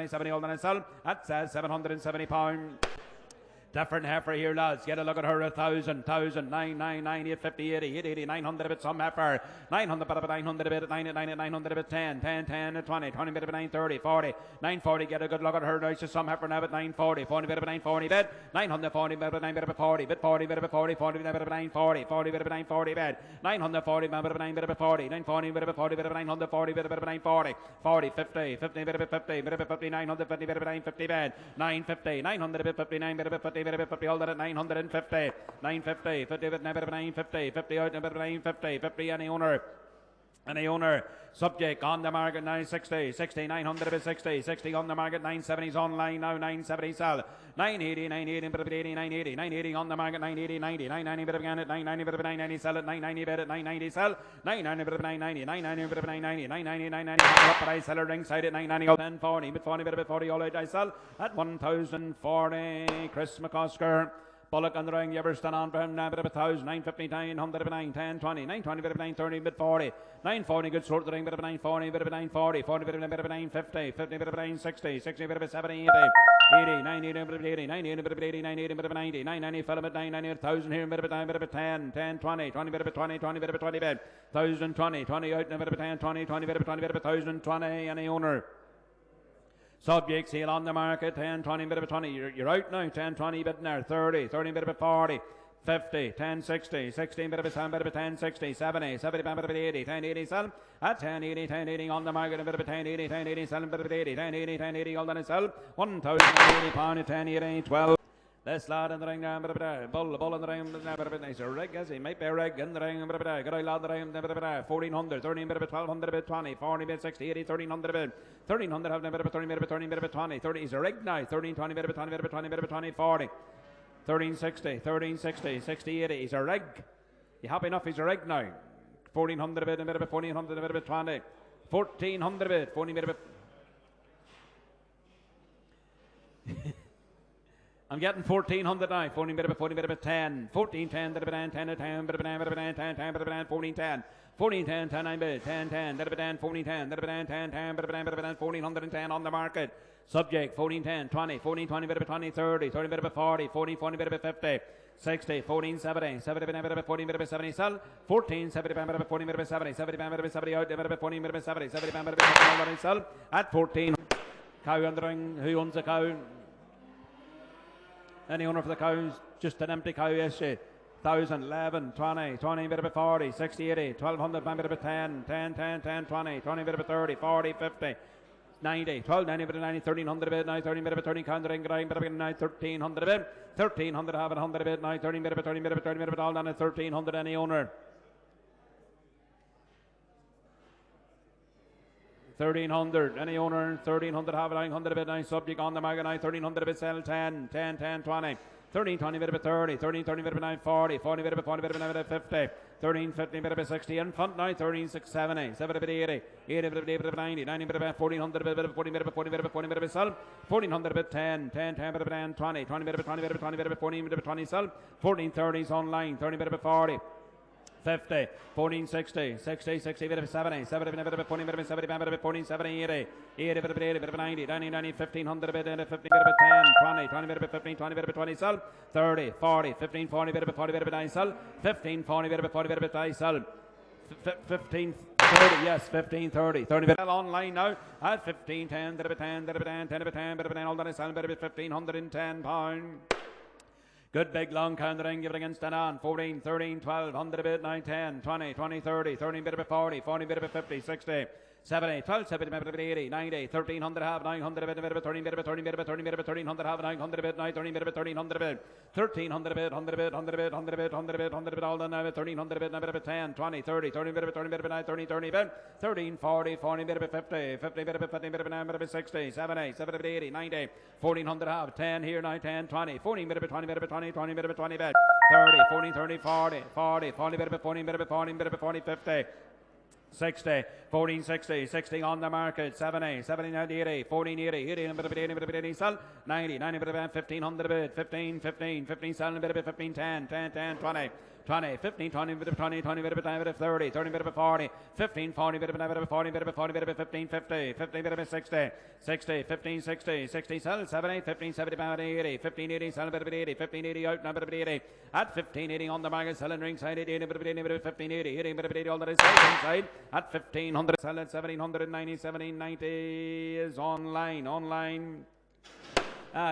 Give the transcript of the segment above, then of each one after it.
70 old and itself. That's £770. Different heifer here, lads. Get a look at her. 1,000, 9, 9, 9, 850, 80, 80, 900 a bit. Some heifer. 900 bit, 900 a bit, 900 a bit, 10, 10, 10, 20, 20 bit, 930, 40, 940. Get a good look at her. Now she's some heifer now at 940, 40 bit, 940 bit, 940 bit, 9 bit, 40 bit, 40 bit, 40, 40 bit, 940, 40 bit, 940 bit, 940 bit, 9 bit, 40, 940 bit, 40 bit, 940 bit, 940, 40, 50, 50 bit, 50, bit, 50, 950 bit, 950 bit, 950, 900 bit, 59 bit, 50. 50 hold it at 950, 950, 50 bit, 950, 50 out, 950, 50 any owner, subject on the market 960, 60, 900 bit 60, 60 on the market 970s online now 970 sell, 980, 980 bit 80, 980, 980 on the market 980, 90, 990 bit again at 990 bit 990 sell at 990 bit at 990 sell, 990 bit 990, 990 bit 990, 990, 990 up but I sell a ringside at 990 10 40 bit 40 bit 40 all out I sell at 1040. Chris McCosker. Bullock on the ring, Everston on for him, now bit of 1,000, 950, 900, 9, 10, 20, 920, bit of 930, bit 40, 940, good short the ring, bit of 940, bit of 940, 40, bit of 950, 50, bit of 960, 60, bit of 70, 80, 80, 90, bit of 80, 90, bit of 80, 90, bit of 90, 990, fell bit 990, 1,000 here, bit of 9, bit of 10, 10, 20, 20, bit of 20, 20, bit of 20, bit, 1,020, 20 out, bit of 10, 20, 20, bit of 20, bit of 1,020, any owner. Subject sale on the market, 10, 20, bit of 20. You're out now, 10, 20 bit in there, 30, 30 bit of 40, 50, 10, 60, 16 bit of 7 bit of 10, 60, 70, 70 bit of 80, 10, 80 sell, at 10, 80, 10, 80 on the market, a bit of 10, 80, 10, 80 sell, bit of 80, 10, 80, 10, 80 all done itself, 1,080 pound, 10, 80, 12. This lad in the ring now, bull in the ring, nice a rig, as he might be a rig in the ring, good old lad in the ring, 1,400, 13 bit of 1,200 bit 20, 40 bit 60, 80, 1,300 bit, 1,300 have a bit of 30 bit of 30 bit of 20, 30 is a rig now, 13, 20 bit of 20 bit of 20 bit of 20, 40, 1360, 1360, 60, 80, he's a rig. You happy enough? He's a rig now. 1,400 bit, a bit of 1,400, a bit of 20, 1,400 bit, 40 bit of. I'm getting 1,400 now. 14 bit of 10. 14 10 bit of 10 10 10 bit of 10 bit of 10 10 10 bit of 10 14 10 14 10 10 9 bit 10 10 bit of 10 14 10 bit of 10 10 10 bit of 10 bit of 10 1,410 on the market. Subject 14 10 20 14 20 bit of 20 30 30 bit of 40 14 40 bit of 50 60 14 70 70 bit of 14 bit of 70 sell 14 70 bit of 14 bit of 70 70 bit of 70 out bit of 14 bit of 70 70 bit of 70 sell at 14. Cow on the ring. Who owns the cow? Any owner for the cows? Just an empty cow, yes, 1,000, 11, 20, 20 bit of 40, 60, 80, 1,200 bit of 10, 10, 10, 10, 20, 20 bit of 30, 40, 50, 90, 12, 90 bit of 90, 1,300 bit, now 30 bit of 30, count the ring, grind bit of now 1,300 bit, 1,300 have it, 100 bit, now 30 bit of 30 bit of 30 bit of all done at 1,300, any owner. 1,300, any owner, 1,300 have it, 900 a bit, 9 subject on the market, 1,300 a bit, sell 10, 10, 10, 20, 13, 20 bit of 30, 13, 30 bit of 9, 40, 40 bit of 40 bit of 50, 13, 15 bit of 60 in front now, 13, 6, 70, 7 bit of 80, 80 bit of 90, 90 bit of 1,400 bit of 40 bit of 40 bit of 40 bit of sell, 1,400 bit 10, 10, 10 bit of 10, 20, 20 bit of 20 bit of 20 bit of 14 bit of 20 sell, 1430s online, 30 bit of 40. 50, 1460, 60, 60 bit of 70, 70 bit of 40 bit of 70 bit of 14, 70, 80, 80 bit of 80 bit of 90, 90, 90, 1,500 bit of 50 bit of 10, 20, 20 bit of 15, 20 bit of 20 sell, 30, 40, 15, 40 bit of 40 bit of 9 sell, 15, 40 bit of 40 bit of 10 sell, 15, 30, yes, 15, 30, 30 bit online now at 15, 10 bit of 10, bit of 10, 10 bit of 10, bit of 10, all done sell, bit of 1,510 pound. Good big long count ring, give it against an on. 14, 13, 12, 100 a bit, 9, 10, 20, 20, 30, 13 bit of a 40, 40 bit of a 50, 60, 70, 12, 70 bit of 80, 90, 1,300 half, 900 a bit of 13 bit of 30 bit of 30 bit of 1,300 half, 900 a bit, 9, 13 bit of 1,300 a bit, 1,300 a bit, 100 a bit, 100 a bit, 100 a bit, 100 a bit, 100 a bit, all done now, 1,300 a bit, now bit of 10, 20, 30, 30 bit of 30 bit of 9, 30, 30 bit, 13, 40, 40 bit of 50, 50 bit of 50 bit of 9 bit of 60, 70, 70 bit of 80, 90, 1,400 half, 10 here, 9, 10, 20, 14 bit of 20 bit of 20, 20 bit of 20 bit, 30, 14, 30, 40, 40, 40 bit of 14 bit of 14 bit of 40, 50, 60, 14, 60, 60 on the market, 70, 70, 90, 80, 14, 80, 80, a bit of 80, a bit of 80, sell, 90, 90, a bit of 1,500 a bit, 15, 15, 15, sell, a bit of 15, 10, 10, 10, 20, 20, 15, 20, bit of 20, 20, bit of 10, bit of 30, 30, bit of 40, 15, 40, bit of 10, bit of 40, bit of 40, bit of 15, 50, 50, bit of 60, 60, 15, 60, 60, sell, 70, 15, 70, 80, 15, 80, sell, bit of 80, 15, 80, out, now, bit of 80, at 15, 80 on the market, selling ringside, 80, bit of 80, bit of 15, 80, 80, bit of 80, all that is inside, at 1500, sell at 1790, 1790 is online.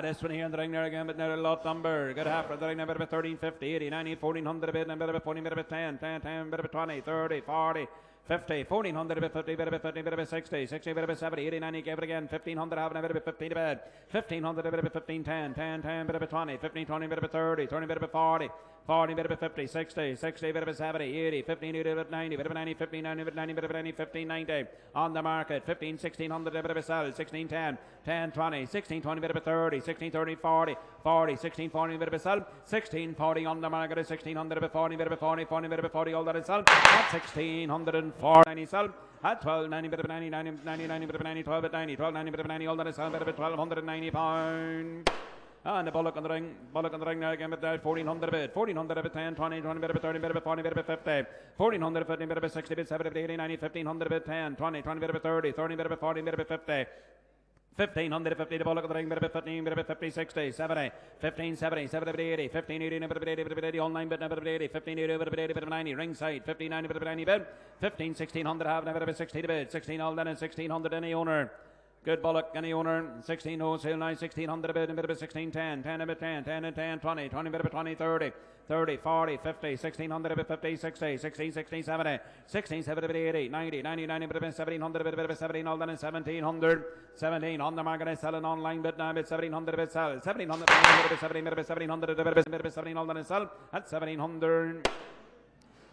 This one here in the ring there again, but now a lot number. Good half for the ring, a bit of 1350, 80, 90, 1400 a bit, and a bit of 14, bit of 10, 10, 10, bit of 20, 30, 40, 50, 1400 a bit, 50, bit of 50, bit of 60, 60, bit of 70, 80, 90, gave it again, 1500, having a bit of 15 to bed, 1500 a bit of 15, 10, 10, 10, bit of 20, 15, 20, bit of 30, 30, bit of 40, 40, bit of 50, 60, 60, bit of 70, 80, 15, 80, bit of 90, bit of 90, 15, 90, bit of 90, bit of 90, 15, 90, on the market, 15, 1600, a bit of a sell, 16, 10, 10, 20, 16, 20, bit of 30, 16, 30, 40, 40, 16, 40, bit of a sell, 16, 40 on the market, 1600, bit of 40, bit of 40, 40, bit of 40, all that is sell, at 1604, 90 sell, at 12, 90, bit of 90, 90, 90, 90, bit of 90, 12 at 90, 12, 90, bit of 90, all that is sell, bit of 1290 pound. And the bullock on the ring now again, but 1400 a bit, 1400 a bit, 10, 20, 20 bit of 30, bit of 40, bit of 50, 1400 15 bit of 60, bit 70, bit 80, 90, 1500 a bit, 10, 20, 20 bit of 30, 30 bit of 40, bit of 50. 1550 the ball at the ring, bit of 15, bit of 50, 60, 70, 15, 70, 70, bit of 80, 15, 80, bit of 80, bit of 80, all 9 bit of 80, 15, 80, bit of 80, bit of 90, ringside, 15, 90, bit of 90 bit, 15, 1600 half, bit of 60 to bid, 16 all done and 1600 any owner. Good bullock, any owner, 16 wholesale, 9, 1600 a bit, and bit of a 16, 10, 10 a bit, 10, 10 and 10, 20, 20 bit of a 20, 30, 30, 40, 50, 1600 a bit, 50, 60, 16, 16, 70, 16, 70 bit, 80, 90, 90, 90 bit of a 1700 a bit of a 17, all done in 1700, 17 on the market, is selling online bit now, bit 1700 bit sell, 1700 bit of 17, bit of 1700 a bit of 17, all done in sell, at 1700.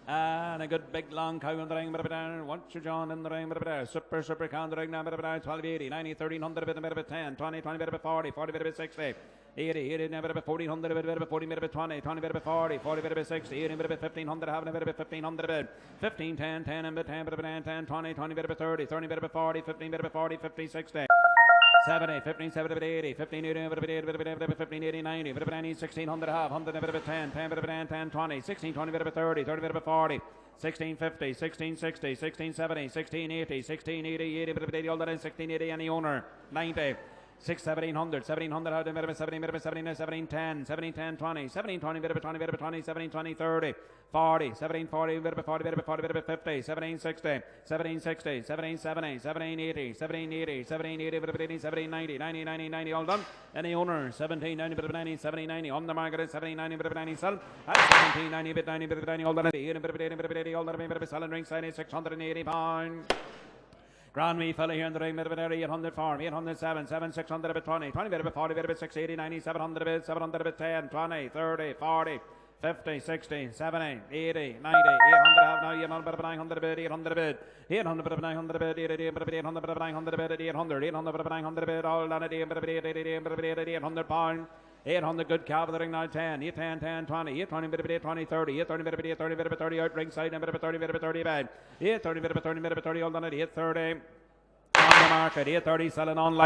And a good big long cow in the ring, bit of once you're John in the ring, bit of super cow in the ring now, bit of 1280, 90, 1300, bit of 10, 20, 20, bit of 40, 40, bit of 60, 80, 80, now bit of 1400, bit of 40, bit of 20, 20, bit of 40, 40, bit of 60, 80, bit of 1500, having a bit of 1500, bit 15, 10, 10, and bit 10, bit of 10, 10, 20, 20, bit of 30, 30, bit of 40, 15, bit of 40, 50, 60. 70, 15, 70, bit 80, 15, 80, bit of 80, bit of 15, 80, 90, bit of 90, 1600, half, 100, bit of 10, 10, bit of 10, 10, 20, 16, 20, bit of 30, 30, bit of 40, 16, 50, 16, 60, 16, 70, 16, 80, 16, 80, 80, bit of 80, all that in 16, 80, any owner, 90. 6, 1700, 1700, how to bit of 17, bit of 17, 17, 10, 17, 10, 20, 17, 20, bit of 20, bit of 20, 17, 20, 30, 40, 17, 40, bit of 40, bit of 40, bit of 50, 17, 60, 17, 60, 17, 70, 17, 80, 17, 80, 17, 80, bit of 80, 17, 90, 90, 90, 90, all done. Any owner, 17, 90, bit of 90, 17, 90, on the market, 17, 90, bit of 90, sell, at 17, 90, bit 90, bit of 90, all done, 80, bit of 80, bit of 80, all done, bit of selling ringside, 680 pounds. Grand wee fella here in the ring, bit of 800 farm, 807, 7, 600 a bit 20, 20 bit of 40, bit of 680, 90, 700 a bit, 700 a bit 10, 20, 30, 40, 50, 60, 70, 80, 90, 800 have now, 800 bit of 900 a bit, 800 a bit, 800 bit of 900 a bit, 800 bit of 800 bit of 900 a bit, 800, 800 bit of 900 a bit, all done at 800 bit of 800 pound. 800 good cow for the ring now, 10, 8, 10, 10, 20, 8, 20, bit of 8, 20, 30, 8, 30, bit of 8, 30, bit of 30 out ringside, and bit of 30, bit of 30 bed, 8, 30, bit of 30, bit of 30, all done at 8, 30 on the market, 830 selling online.